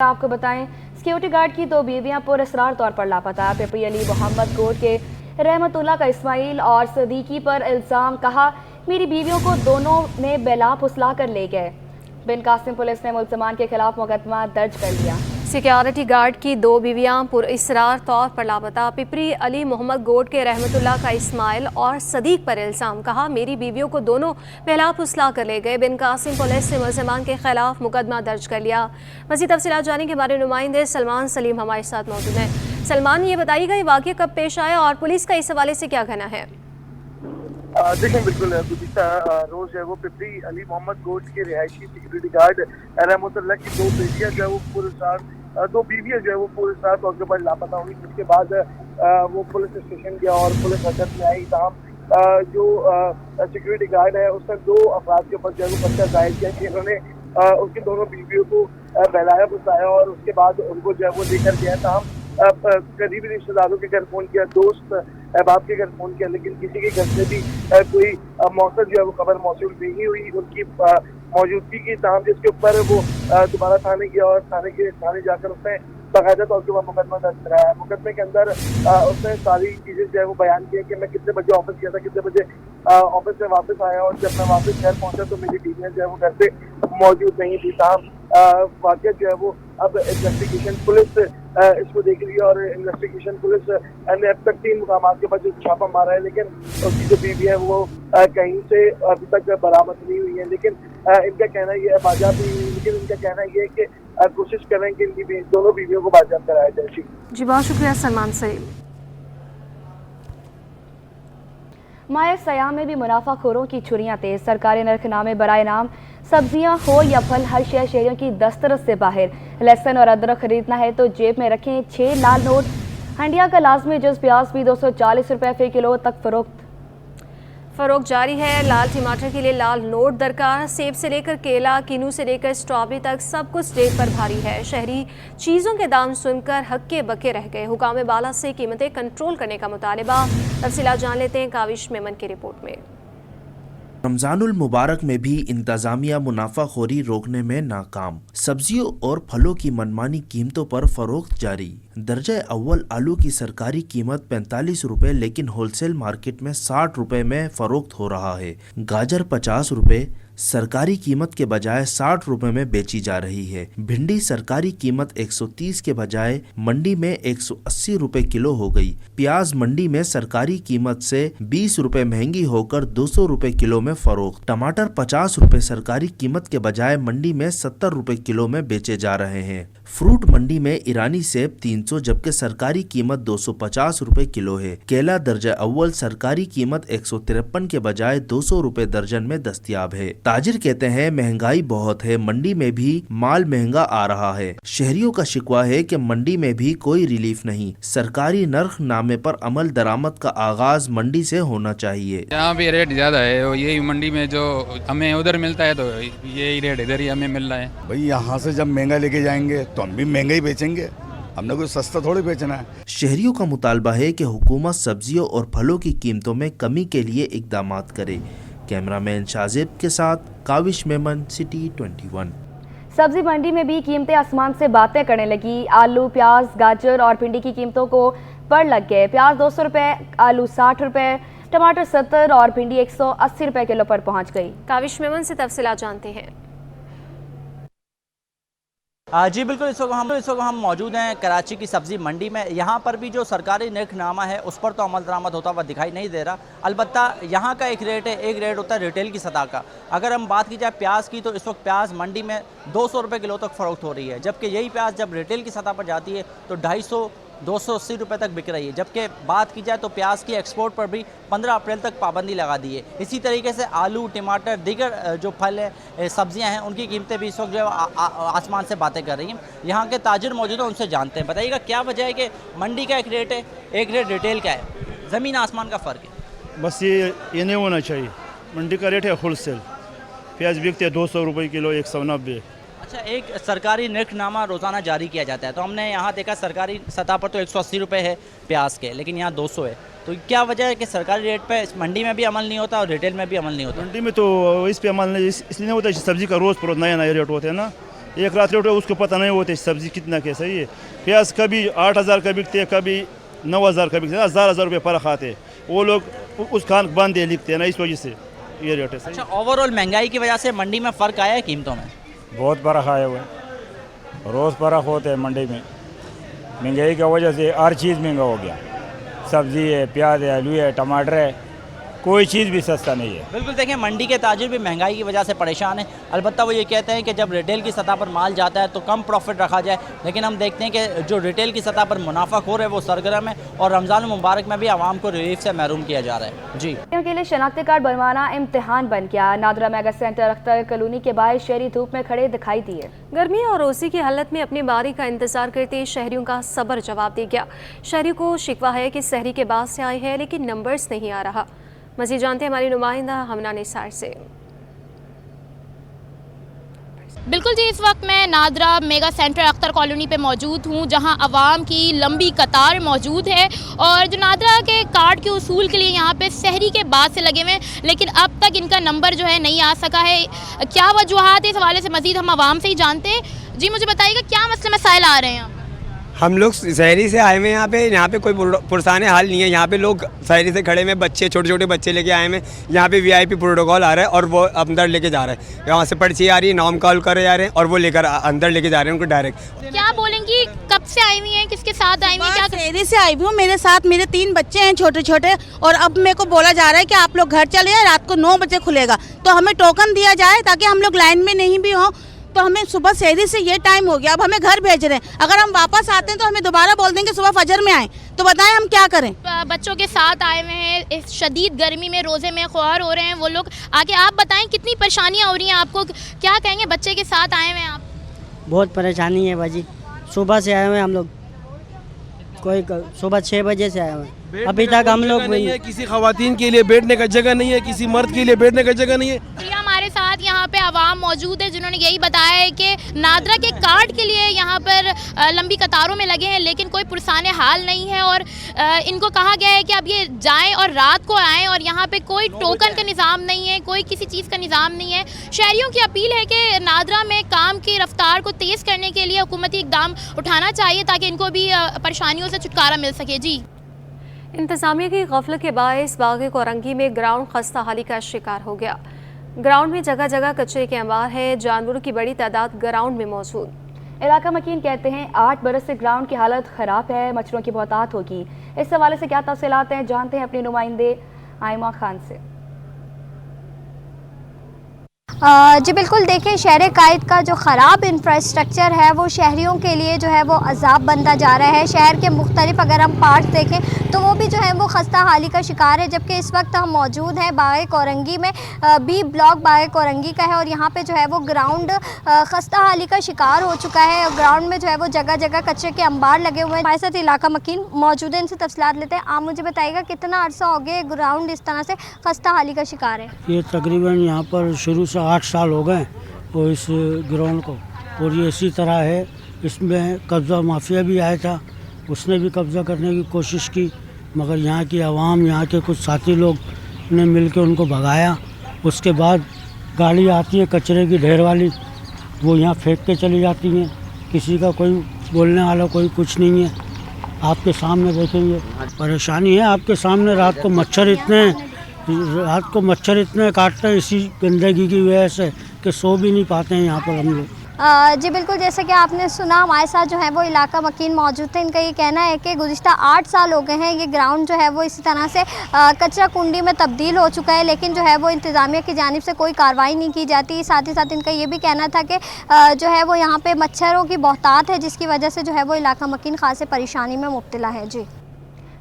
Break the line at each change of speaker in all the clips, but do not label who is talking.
आपको बताएं, security guard की दो बीवियां पुरअसरार तौर पर लापता। पिपरी अली मोहम्मद गोड के रहमतुल्लाह का इस्माइल और सदीकी पर इल्ज़ाम, कहा मेरी बीवियों को दोनों ने बेला फुसला कर ले गए। बिन कासिम पुलिस ने मुल्ज़मान के खिलाफ मुकदमा दर्ज कर लिया।
सिक्योरिटी गार्ड की दो बीवियां पुरअसरार तौर पर लापता। पिपरी अली मोहम्मद गोड के रहमतुल्लाह का इस्माइल और सदीक पर इल्ज़ाम, कहा मेरी बीवियों को दोनों बहला फुसला कर ले गए। बिन कासिम पुलिस ने मुल्ज़मान के खिलाफ मुकदमा दर्ज कर लिया। मज़ीद तफसीलात जानने के हमारे नुमाइंदे सलमान सलीम हमारे साथ मौजूद हैं। सलमान, ये बताइएगा ये वाक़या कब पेश आया और पुलिस का इस हवाले से क्या कहना है?
देखें, बिल्कुल गुज़िश्ता रोज है वो पिपरी अली मोहम्मद गोड के रिहायशी सिक्योरिटी गार्ड रहमतुल्लाह की दो बेटियां जो है वो पुरअसरार दो बीवियां जो है वो पुरअसरार तौर के पर लापता हुई। जिसके बाद वो पुलिस स्टेशन गया और पुलिस हरकत में आई। तमाम जो सिक्योरिटी गार्ड है उसने दो अफराद के ऊपर जो है वो पर्चा दायर किया कि इन्होंने उसकी दोनों बीवियों को बहलाया फुसलाया और उसके बाद उनको जो है वो लेकर गया। तमाम करीबी रिश्तेदारों के घर फोन किया, दोस्त अहबाब के घर फोन किया, लेकिन किसी के घर से भी कोई मौसम जो है वो खबर मौसूल नहीं हुई उनकी मौजूदगी की। तमाम जिसके ऊपर वो दोबारा थाने गया और थाने जाकर उसने बाकायदा तौर पर मुकदमा दर्ज कराया। मुकदमे के अंदर उसने सारी चीजें जो है वो बयान किया कि मैं कितने बजे ऑफिस गया था, कितने बजे ऑफिस से वापस आया और जब मैं वापस घर पहुंचा तो मेरी बीवियां जो है वो घर पे मौजूद नहीं थी। तमाम वाक़या जो है वो अब इन्वेस्टिगेशन पुलिस इसको देख रही है और इन्वेस्टिगेशन पुलिस ने अब तक 3 मुकामात के ऊपर जो छापा मारा है, लेकिन उसकी जो बीवी है वो कहीं से अभी तक बरामद नहीं हुई है। लेकिन इनका कहना ये है बाजियाब नहीं हुई, लेकिन इनका कहना ये है कि कोशिश करें कि इनकी दोनों बीवियों को बाजियाब कराया जाए।
जी बहुत शुक्रिया सलमान सलीम।
माह सयाम में भी मुनाफाखोरों की छुरियां तेज। सरकारी नरखनामे बराए नाम सब्जियां हो या फल, हर शय शहरियों की दस्तरस से बाहर। लहसुन और अदरक खरीदना है तो जेब में रखें 6 लाल नोट। हंडिया का लाजमी जुज प्याज भी 240 रुपये फी किलो तक फरोख्त जारी है। लाल टमाटर के लिए लाल नोट दरकार। सेब से लेकर केला, किनू से लेकर स्ट्रॉबेरी तक सब कुछ जेब पर भारी है। शहरी चीज़ों के दाम सुनकर हक्के बक्के रह गए। हुकाम बाला से कीमतें कंट्रोल करने का मुतालबा। तफसीलात जान लेते हैं काविश मेमन की रिपोर्ट में।
रमजानुल मुबारक में भी इंतजामिया मुनाफाखोरी रोकने में नाकाम। सब्जियों और फलों की मनमानी कीमतों पर फरोख्त जारी। दर्जा अव्वल आलू की सरकारी कीमत 45 रुपए, लेकिन होलसेल मार्केट में 60 रुपए में फरोख्त हो रहा है। गाजर 50 रुपए सरकारी कीमत के बजाय 60 रुपए में बेची जा रही है। भिंडी सरकारी कीमत 130 के बजाय मंडी में 180 रुपए किलो हो गई। प्याज मंडी में सरकारी कीमत से 20 रुपए महंगी होकर 200 रुपए किलो में फरोख्त। टमाटर 50 रुपए सरकारी कीमत के बजाय मंडी में 70 रुपए किलो में बेचे जा रहे हैं। फ्रूट मंडी में ईरानी सेब 300 जबकि सरकारी कीमत 250 रुपए किलो है। केला दर्जा अव्वल सरकारी कीमत 153 के बजाय 200 रुपए दर्जन में दस्तयाब है। ताजिर कहते हैं महंगाई बहुत है, मंडी में भी माल महंगा आ रहा है। शहरियों का शिकवा है कि मंडी में भी कोई रिलीफ नहीं। सरकारी नर्ख नामे पर अमल दरामद का आगाज मंडी से होना चाहिए।
यहाँ भी रेट ज्यादा है, यही मंडी में जो हमें उधर मिलता है तो यही रेट इधर ही हमें मिल रहा है।
भाई यहाँ से जब महंगा लेके जाएंगे तो हम भी महंगा ही बेचेंगे, हमने कोई सस्ता थोड़ी बेचना है।
शहरियों का मुतालबा है कि हुकूमत सब्जियों और फलों की कीमतों में कमी के लिए इकदामात करे। कैमरामैन शाजिब के साथ काविश मेमन, सिटी 21।
सब्जी मंडी में भी कीमतें आसमान से बातें करने लगी। आलू, प्याज, गाजर और भिंडी की कीमतों को पर लग गए। प्याज 200 रुपये, आलू 60 रुपये, टमाटर 70 और भिंडी 180 रुपये किलो पर पहुंच गई।
काविश मेमन से तफसीलात जानते हैं।
जी बिल्कुल, इस वक्त हम मौजूद हैं कराची की सब्ज़ी मंडी में। यहाँ पर भी जो सरकारी नरखनामा है उस पर तो अमल दरामद होता हुआ दिखाई नहीं दे रहा। अलबत्ता यहाँ का एक रेट है, एक रेट होता है रिटेल की सतह का। अगर हम बात की जाए प्याज की तो इस वक्त प्याज मंडी में 200 रुपये किलो तक फ़रोख्त हो रही है, जबकि यही प्याज जब रिटेल की सतह पर जाती है तो 250 280 रुपये तक बिक रही है। जबकि बात की जाए तो प्याज की एक्सपोर्ट पर भी 15 अप्रैल तक पाबंदी लगा दी है। इसी तरीके से आलू, टमाटर, दीगर जो फल है, सब्जियां हैं, उनकी कीमतें भी इस वक्त जो है आसमान से बातें कर रही हैं। यहाँ के ताजिर मौजूद हैं, उनसे जानते हैं। बताइएगा क्या वजह है कि मंडी का एक रेट है, एक रेट रिटेल का है, ज़मीन आसमान का फ़र्क है?
बस ये नहीं होना चाहिए। मंडी का रेट है होलसेल, प्याज बिकते हैं 200 रुपये किलो, 190।
अच्छा, एक सरकारी नरखनामा रोज़ाना जारी किया जाता है, तो हमने यहाँ देखा सरकारी सतह पर तो 180 रुपये है प्याज के, लेकिन यहाँ 200 है। तो क्या वजह है कि सरकारी रेट पे मंडी में भी अमल नहीं होता और रिटेल में भी अमल नहीं होता?
मंडी में तो इस पे अमल नहीं, इसलिए नहीं होता, सब्जी का रोज़ नया नया रेट होता है ना, एक रात लेट उसको पता नहीं होता सब्जी कितना कैसा है। प्याज कभी 8,000 का बिकते, कभी 9,000 का बिकते, 1,000 रुपये फ़र्क आते। वो लोग उस खान बंद लिखते हैं ना, इस वजह से ये रेट है।
अच्छा, ओवरऑल महंगाई की वजह से मंडी में फ़र्क आया है कीमतों में?
बहुत फ़र्क आया हुआ है, रोज़ फ़र्क होता है मंडी में। महंगाई की वजह से हर चीज़ महंगा हो गया। सब्ज़ी है, प्याज है, आलू है, टमाटर है, कोई चीज़ भी सस्ता नहीं है।
बिल्कुल, देखिए मंडी के ताजिर भी महंगाई की वजह से परेशान हैं। अलबत्ता वो ये कहते हैं कि जब रिटेल की सतह पर माल जाता है तो कम प्रॉफिट रखा जाए, लेकिन हम देखते हैं कि जो रिटेल की सतह पर मुनाफाखोर है वो सरगर्म है और रमज़ान मुबारक में भी आवाम को रिलीफ से महरूम किया जा रहा है। जी,
के लिए शनाख्ती कार्ड बनवाना इम्तिहान बन गया। NADRA mega centre Akhtar colony के बाहर शहरी धूप में खड़े दिखाई दिए।
गर्मी और रोज़ी की हालत में अपनी बारी का इंतजार करते शहरियों का सब्र जवाब दे गया। शहरियों को शिकवा है कि शहरी के बाद से आए हैं लेकिन नंबर्स नहीं आ रहा। मज़ीद जानते हैं हमारी नुमाइंदा हमना निसार से।
बिल्कुल जी, इस वक्त मैं NADRA mega centre Akhtar colony पे मौजूद हूँ, जहाँ आवाम की लंबी कतार मौजूद है और जो नादरा के कार्ड के उसूल के लिए यहाँ पे शहरी के बाद से लगे हुए हैं, लेकिन अब तक इनका नंबर जो है नहीं आ सका है। क्या वजूहात है, इस हवाले से मज़ीद हम आवाम से ही जानते हैं। जी, मुझे बताइएगा क्या मसले मसाइल आ रहे हैं?
हम लोग शहरी से आए हुए हैं, यहाँ पे कोई पुरसाने हाल नहीं है। यहाँ पे लोग शहरी से खड़े में बच्चे, छोटे छोटे बच्चे लेके आए हैं। यहाँ पे VIP प्रोटोकॉल आ रहा है और वो अंदर लेके जा रहा है। यहाँ से पर्ची आ रही है, नाम कॉल करे जा रहे हैं और वो लेकर अंदर लेके जा रहे हैं उनको डायरेक्ट।
क्या बोलेंगी, कब से आई हुई हैं, किसके साथ आई हुई हैं? क्या
शहरी से आई हुई हूँ, मेरे साथ मेरे 3 बच्चे हैं छोटे छोटे, और अब मेरे को बोला जा रहा है कि आप लोग घर चले जाए, रात को 9 बजे खुलेगा, तो हमें टोकन दिया जाए ताकि हम लोग लाइन में नहीं भी हों। तो हमें सुबह शहरी से ये टाइम हो गया, अब हमें घर भेज रहे हैं। अगर हम वापस आते हैं तो हमें दोबारा बोल देंगे सुबह फजर में आए, तो बताएं हम क्या करें?
बच्चों के साथ आए हुए हैं, इस शदीद गर्मी में रोज़े में ख्वार हो रहे हैं वो लोग। आगे आप बताएं कितनी परेशानियां हो रही हैं आपको, क्या कहेंगे? बच्चे के साथ आए हुए हैं आप।
बहुत परेशानी है बाजी, सुबह से आए हुए हैं हम लोग, कोई सुबह 6 बजे से आए हुए हैं, अभी तक हम लोग
नहीं है। किसी खवातीन के लिए बैठने का जगह नहीं है, किसी मर्द के लिए बैठने का जगह नहीं है।
हमारे साथ यहाँ पे आवाम मौजूद है जिन्होंने यही बताया है कि नादरा के कार्ड के लिए यहाँ पर लंबी कतारों में लगे हैं, लेकिन कोई पुरसाने हाल नहीं है और इनको कहा गया है कि अब ये जाएं और रात को आएं, और यहाँ पे कोई टोकन का निज़ाम नहीं है, कोई किसी चीज़ का निज़ाम नहीं है। शहरियों की अपील है कि नादरा में काम की रफ्तार को तेज़ करने के लिए हुकूमती इक़दाम उठाना चाहिए ताकि इनको भी परेशानियों से छुटकारा मिल सके। जी,
इंतज़ामिया की गफलत के बायस बाग़ कोरंगी में ग्राउंड खस्ता हाली का शिकार हो गया। ग्राउंड में जगह जगह कचरे के अंबार है, जानवरों की बड़ी तादाद ग्राउंड में मौजूद।
इलाका मकीन कहते हैं 8 बरस से ग्राउंड की हालत ख़राब है, मच्छरों की बहुतात होगी। इस हवाले से क्या तफसीलात हैं, जानते हैं अपने नुमाइंदे आयमा खान से।
जी बिल्कुल, देखिए शहर कायद का जो ख़राब इंफ्रास्ट्रक्चर है वो शहरियों के लिए जो है वो अजाब बनता जा रहा है। शहर के मुख्तलिफ अगर हम पार्ट्स देखें तो वो भी जो है वो खस्ता हाली का शिकार है, जबकि इस वक्त हम मौजूद हैं बाग़ कोरंगी में। B ब्लॉक बाग़ कोरंगी का है और यहाँ पे जो है वो ग्राउंड खस्ता हाली का शिकार हो चुका है और ग्राउंड में जो है वो जगह जगह कचरे के अंबार लगे हुए हैं। हमारे साथ इलाका मकीन मौजूद है, इनसे तफसीलात लेते हैं। आप मुझे बताइएगा कितना अरसा हो गया ग्राउंड इस तरह से खस्ता हाली का शिकार है?
ये तकरीबन यहाँ पर शुरू से 8 साल हो गए और इस ग्राउंड को, और ये इसी तरह है। इसमें कब्ज़ा माफिया भी आया था, उसने भी कब्ज़ा करने की कोशिश की, मगर यहाँ की आवाम, यहाँ के कुछ साथी लोग ने मिल के उनको भगाया। उसके बाद गाड़ी आती है कचरे की ढेर वाली, वो यहाँ फेंक के चली जाती हैं। किसी का कोई बोलने वाला कोई कुछ नहीं है। आपके सामने देखेंगे परेशानी है, आपके सामने रात को मच्छर इतने काटते हैं इसी गंदगी की वजह से कि सो भी नहीं पाते हैं यहाँ पर हम लोग।
जी बिल्कुल, जैसे कि आपने सुना, हमारे साथ जो है वो इलाका मकीन मौजूद थे। इनका ये कहना है कि गुज़िश्ता 8 साल हो गए हैं ये ग्राउंड जो है वो इसी तरह से कचरा कुंडी में तब्दील हो चुका है, लेकिन जो है वो इंतज़ामिया की जानिब से कोई कार्रवाई नहीं की जाती। साथ ही साथ इनका ये भी कहना था कि जो है वो यहाँ पे मच्छरों की बहुतात है, जिसकी वजह से जो है वो इलाका मकीन खासे परेशानी में मुब्तला है। जी,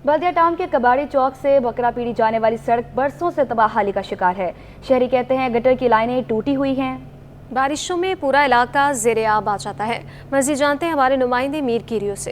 बल्दिया टाउन के कबाड़ी चौक से बकरा पीड़ी जाने वाली सड़क बरसों से तबाहाली का शिकार है। शहरी कहते हैं गटर की लाइनें टूटी हुई हैं।
बारिशों में पूरा इलाका ज़ेर-ए-आब आ जाता है। मज़ीद जानते हैं हमारे नुमाइंदे मीर कीरियो से।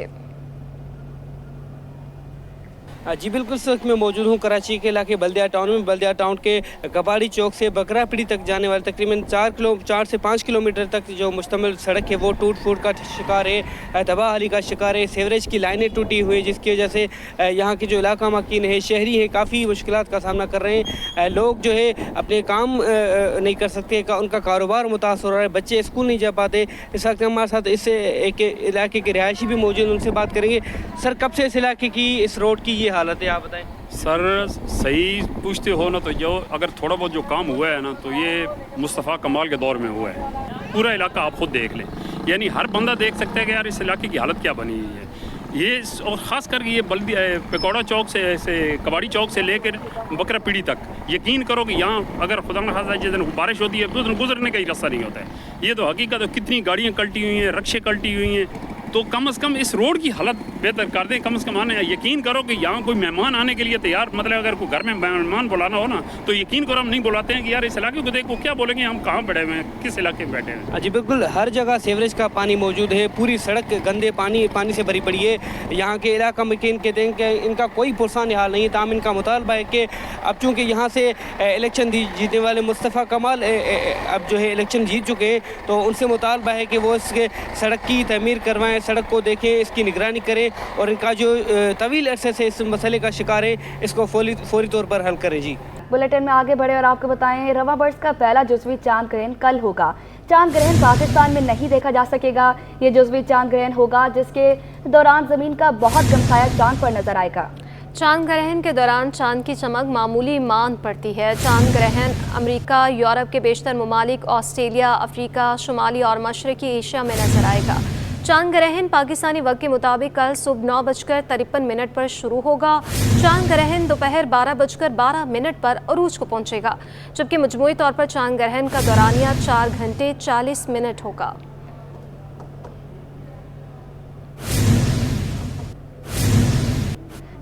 जी बिल्कुल, इस वक्त मैं मौजूद हूँ कराची के इलाके बल्दिया टाउन में। बल्दिया टाउन के कबाड़ी चौक से बकरापीड़ी तक जाने वाले तकरीबन 4 से 5 किलोमीटर तक जो मुश्तमिल सड़क है वो टूट फूट का शिकार है, तबाही का शिकार है। सीवरेज की लाइनें टूटी हुई है जिसकी वजह से यहाँ के जो इलाका मकीन है, शहरी है, काफ़ी मुश्किलात का सामना कर रहे हैं। लोग जो है अपने काम नहीं कर सकते, उनका कारोबार मुतासर हो रहा है, बच्चे स्कूल नहीं जा पाते। इस वक्त हमारे साथ इस एक इलाके के रिहायशी भी मौजूद, उनसे बात करेंगे। सर, कब से इस इलाके की, इस रोड की ये हालत है, आप बताएं।
सर सही पूछते हो ना, तो जो अगर थोड़ा बहुत जो काम हुआ है ना, तो ये मुस्तफ़ा कमाल के दौर में हुआ है। पूरा इलाका आप खुद देख लें, यानी हर बंदा देख सकता है कि यार इस इलाके की हालत क्या बनी हुई है। ये और ख़ास करके ये बल्दिया पकौड़ा चौक से ऐसे कबाड़ी चौक से लेकर बकरा पीढ़ी तक, यकीन करो कि यहाँ अगर खुदा न खासा जिस दिन बारिश होती है उस दिन गुजरने का ही रास्ता नहीं होता है। ये तो हकीकत है, कितनी गाड़ियाँ कल्टी हुई हैं, रक्शे कल्टी हुई हैं। तो कम से कम इस रोड की हालत बेहतर कर दें। कम से कम आने, यकीन करो कि यहाँ कोई मेहमान आने के लिए तैयार, मतलब अगर कोई घर में मेहमान बुलाना हो ना, तो यकीन करो हम नहीं बुलाते हैं कि यार इस इलाके को देखो, क्या बोलेंगे हम कहाँ बैठे हुए हैं, किस इलाके में बैठे हैं।
जी बिल्कुल, हर जगह सीवरेज का पानी मौजूद है, पूरी सड़क गंदे पानी से भरी पड़ी है। यहाँ के इलाका मकीन के दें कि इनका कोई पुरसान हाल नहीं है। ताम इनका मुतालबा है कि अब चूँकि यहाँ से इलेक्शन जीतने वाले मुस्तफ़ा कमाल अब जो है इलेक्शन जीत चुके हैं, तो उनसे मुतालबा है कि वो इसके सड़क की तमीर करवाएँ, सड़क को देखें, इसकी निगरानी करें और इनका जो तवील अरसे से इस मसले का शिकार है, इसको फौरी तौर पर हल करें। जी
बुलेटिन में आगे बढ़े और आपको बताएं, रवा बर्ड्स का पहला जुज़वी चांद ग्रहण कल होगा। चांद ग्रहण पाकिस्तान में नहीं देखा जा सकेगा। ये जुज़वी चांद ग्रहण होगा जिसके दौरान ज़मीन का बहुत कम साया चांद पर नजर आएगा।
चांद ग्रहण के दौरान चांद की चमक मामूली मान पड़ती है। चांद ग्रहण अमेरिका, यूरोप के बेशतर ममालिक, ऑस्ट्रेलिया, अफ्रीका, शुमाली और मशरकी एशिया में नजर आएगा। चांद ग्रहण पाकिस्तानी वक्त के मुताबिक कल सुबह 9:53 पर शुरू होगा। चांद ग्रहण दोपहर 12:12 पर अरूज को पहुंचेगा, जबकि मजमूई तौर पर चांद ग्रहण का दौरानिया 4 घंटे 40 मिनट होगा।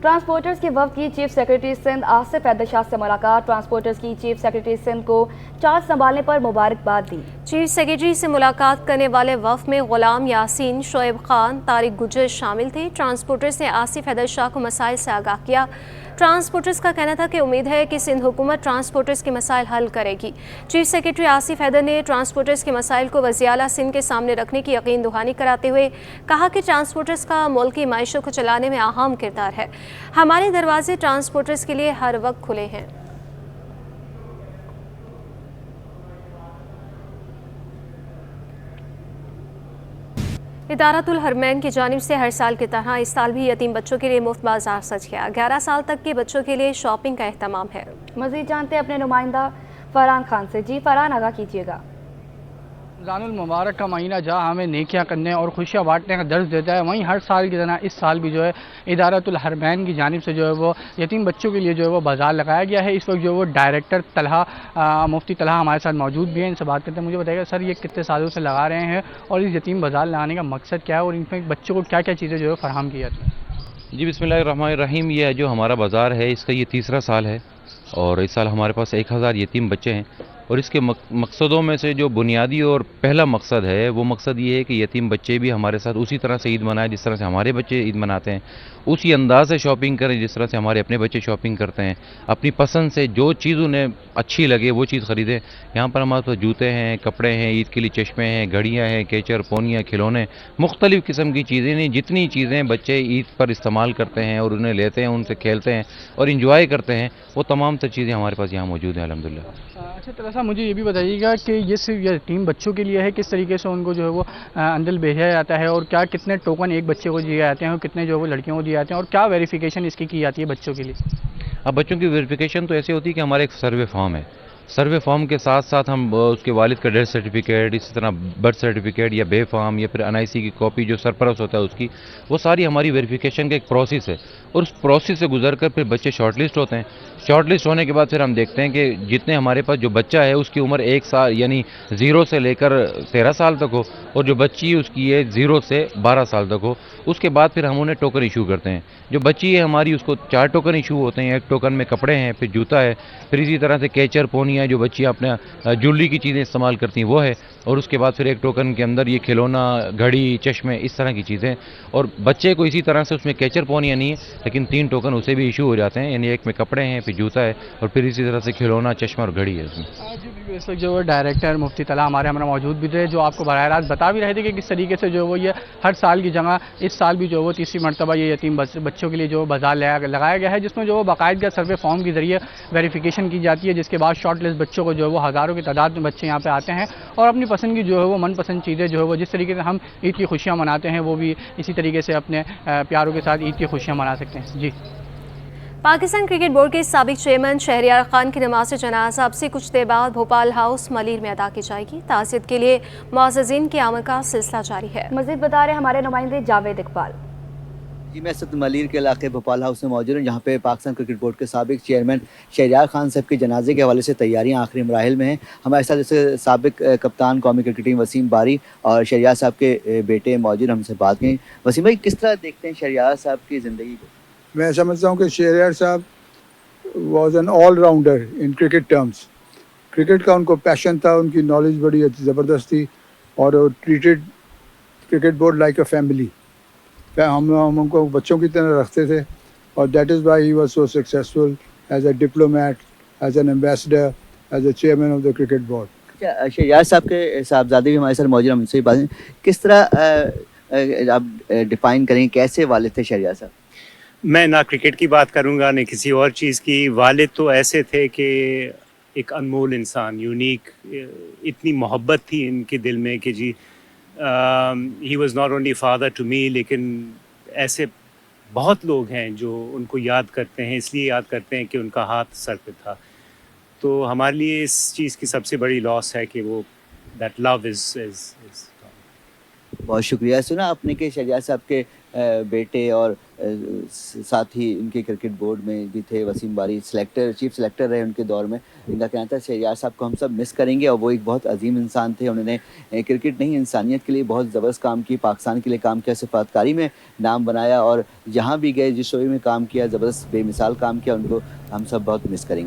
ट्रांसपोर्टर्स के वफ्द की चीफ सेक्रेटरी सिंध आसिफ हैदर शाह से मुलाकात। ट्रांसपोर्टर्स की चीफ सेक्रेटरी सिंध को चार्ज संभालने पर मुबारकबाद दी।
चीफ सेक्रेटरी से मुलाकात करने वाले वफ्द में गुलाम यासीन, शोएब खान, तारिक गुजर शामिल थे। ट्रांसपोर्टर्स ने आसिफ हैदर शाह को मसाइल से आगाह किया। ट्रांसपोर्टर्स का कहना था कि उम्मीद है कि सिंध हुकूमत ट्रांसपोर्टर्स के मसाइल हल करेगी। चीफ सेक्रेटरी आसिफ हैदर ने ट्रांसपोर्टर्स के मसाइल को वज़ीर-ए-आला सिंध के सामने रखने की यकीन दहानी कराते हुए कहा कि ट्रांसपोर्टर्स का मुल्की मायशत को चलाने में अहम किरदार है। हमारे दरवाजे ट्रांसपोर्टर्स के लिए हर वक्त खुले हैं। इदारतुल हरमैन की जानिब से हर साल की तरह इस साल भी यतीम बच्चों के लिए मुफ्त बाजार सज गया। 11 साल तक के बच्चों के लिए शॉपिंग का एहतमाम है।
मज़ीद जानते हैं अपने नुमाइंदा फरहान खान से। जी फरहान, आगाह कीजिएगा।
रमज़ानुल मुबारक का महीना जहाँ हमें नेकियां करने और खुशियाँ बांटने का दर्ज देता है, वहीं हर साल की तरह इस साल भी जो है इदारतुल हरमैन की जानिब से जो है वो यतीम बच्चों के लिए जो है वो बाज़ार लगाया गया है। इस वक्त जो है वो डायरेक्टर तलहा मुफ्ती तलहा हमारे साथ मौजूद भी हैं, इनसे बात करते हैं। मुझे बताइएगा सर, ये कितने सालों से लगा रहे हैं और इस यतीम बाज़ार लगाने का मकसद क्या है और इनमें बच्चों को क्या क्या चीज़ें जो है फराहम की जाती हैं?
जी बिस्मिल्लाहिर्रहमानिर्रहीम, ये जो हमारा बाज़ार है इसका ये तीसरा साल है और इस साल हमारे पास 1000 यतीम बच्चे हैं। और इसके मकसदों में से जो बुनियादी और पहला मकसद है वो मकसद ये है कि यतीम बच्चे भी हमारे साथ उसी तरह से ईद मनाएं जिस तरह से हमारे बच्चे ईद मनाते हैं, उसी अंदाज से शॉपिंग करें जिस तरह से हमारे अपने बच्चे शॉपिंग करते हैं। अपनी पसंद से जो चीज़ उन्हें अच्छी लगे वो चीज़ ख़रीदें। यहाँ पर हमारे पास जूते हैं, कपड़े हैं, ईद के लिए चश्मे हैं, घड़ियाँ हैं, केचर, पोनियाँ, खिलौने, मुख्तलिफ़ किस्म की चीज़ें नहीं, जितनी चीज़ें बच्चे ईद पर इस्तेमाल करते हैं और उन्हें लेते हैं, उनसे खेलते हैं और इंजॉय करते हैं, वो तमाम तर चीज़ें हमारे पास यहाँ मौजूद हैं अल्हम्दुलिल्लाह।
अच्छा तरह मुझे ये भी बताइएगा कि ये सिर्फ यतीम बच्चों के लिए है, किस तरीके से उनको जो है वो अंदर भेजा जाता है और क्या कितने टोकन एक बच्चे को दिए जाते हैं और कितने जो है वो लड़कियों को दिए जाते हैं और क्या वेरिफिकेशन इसकी की जाती है बच्चों के लिए?
अब बच्चों की वेरिफिकेशन तो ऐसी होती है कि हमारा एक सर्वे फॉर्म है। सर्वे फॉर्म के साथ साथ हम उसके वालिद का डेथ सर्टिफिकेट, इसी तरह बर्थ सर्टिफिकेट या बे फॉर्म या फिर एनआईसी की कॉपी जो सरपरस्त होता है उसकी, वो सारी हमारी वेरिफिकेशन का एक प्रोसेस है और उस प्रोसेस से गुजर कर फिर बच्चे शॉर्टलिस्ट होते हैं। शॉर्ट लिस्ट होने के बाद फिर हम देखते हैं कि जितने हमारे पास जो बच्चा है उसकी उम्र 1 साल यानी 0 से लेकर 13 साल तक हो, और जो बच्ची है उसकी है 0 से 12 साल तक हो। उसके बाद फिर हम उन्हें टोकन इशू करते हैं। जो बच्ची है हमारी उसको 4 टोकन इशू होते हैं। एक टोकन में कपड़े हैं, फिर जूता है, फिर इसी तरह से कैचर पोनिया जो बच्ची अपने ज्वेलरी की चीज़ें इस्तेमाल करती हैं वो है, और उसके बाद फिर एक टोकन के अंदर ये खिलौना, घड़ी, चश्मे, इस तरह की चीज़ें। और बच्चे को इसी तरह से उसमें कैचर पोनिया नहीं है, लेकिन 3 टोकन उसे भी इशू हो जाते हैं, यानी एक में कपड़े हैं, फिर जूता है, और फिर इसी तरह से खिलौना, चश्मा और घड़ी है उसमें।
इस वक्त जो डायरेक्टर मुफ्ती तला हमारे मौजूद भी थे, जो आपको बराह रास्त बता भी रहे थे कि किस तरीके से जो वो ये हर साल की जगह इस साल भी जो वो तीसरी मरतबा ये यतीम बच्चों के लिए जो बाजार लगाया गया है, जिसमें जो वो बाकायदा सर्वे फॉर्म के जरिए वेरिफिकेशन की जाती है, जिसके बाद शॉर्ट लिस्ट बच्चों को जो है वो हज़ारों की तादाद में बच्चे यहाँ पे आते हैं और अपनी पसंद की जो है वो मनपसंद चीज़ें जो है वो जिस तरीके से हम ईद की खुशियाँ मनाते हैं वो भी इसी तरीके से अपने प्यारों के साथ ईद की खुशियाँ मना सकते हैं। जी।
पाकिस्तान क्रिकेट बोर्ड के साबिक चेयरमैन शहरियार खान की नमाज जनाजा अब से कुछ देर बाद भोपाल हाउस मलिर में अदा की जाएगी। ताज़ियत के लिए मुअज़्ज़िज़ीन की आमद का सिलसिला जारी है।
मज़ीद बता रहे हमारे नुमाइंदे जावेद इकबाल।
जी, मैं इस वक्त मलिर के इलाके भोपाल हाउस में मौजूद हूँ, जहाँ पे पाकिस्तान क्रिकेट बोर्ड के साबिक चेयरमैन शहरियार खान साहब के जनाजे के हवाले से तैयारियाँ आखिरी मराहिल में हैं। हमारे साथ जैसे साबिक कप्तान कौमी क्रिकेट टीम वसीम बारी और शहरियार साहब के बेटे मौजूद, हमसे बात करें। वसीम भाई, किस तरह देखते हैं शहरियार साहब की ज़िंदगी को?
मैं समझता हूँ कि शहरियार साहब was an all rounder in cricket terms. Cricket का उनको पैशन था, उनकी नॉलेज बड़ी ज़बरदस्त थी और treated cricket board like a family. हम उनको बच्चों की तरह रखते थे और that is why he was so successful as a diplomat, as an ambassador, as a chairman of the cricket board.
Shaharyar साहब के साहबजादे भी हमारे साथ मौजूद हैं, हमसे बात किस तरह आप डिफ़ाइन करेंगे, कैसे वालिद थे शहरियार साहब?
मैं ना क्रिकेट की बात करूंगा न किसी और चीज़ की। वालिद तो ऐसे थे कि एक अनमोल इंसान, यूनिक, इतनी मोहब्बत थी इनके दिल में कि जी he was not only father to me, लेकिन ऐसे बहुत लोग हैं जो उनको याद करते हैं, इसलिए याद करते हैं कि उनका हाथ सर पे था। तो हमारे लिए इस चीज़ की सबसे बड़ी लॉस है कि वो दैट लव इज़।
बहुत शुक्रिया। सुना आपने कि शहरियार साहब के बेटे और साथ ही उनके क्रिकेट बोर्ड में भी थे वसीम बारी, चीफ सेलेक्टर रहे उनके दौर में। इनका कहना था शहरियार साहब को हम सब मिस करेंगे और वो एक बहुत अजीम इंसान थे। उन्होंने क्रिकेट नहीं इंसानियत के लिए बहुत ज़बरदस्त काम की, पाकिस्तान के लिए काम किया, सिफातकारी में नाम बनाया और जहाँ भी गए जिस शोबे में काम किया ज़बरदस्त बेमिसाल काम किया। उनको हम सब बहुत मिस करेंगे।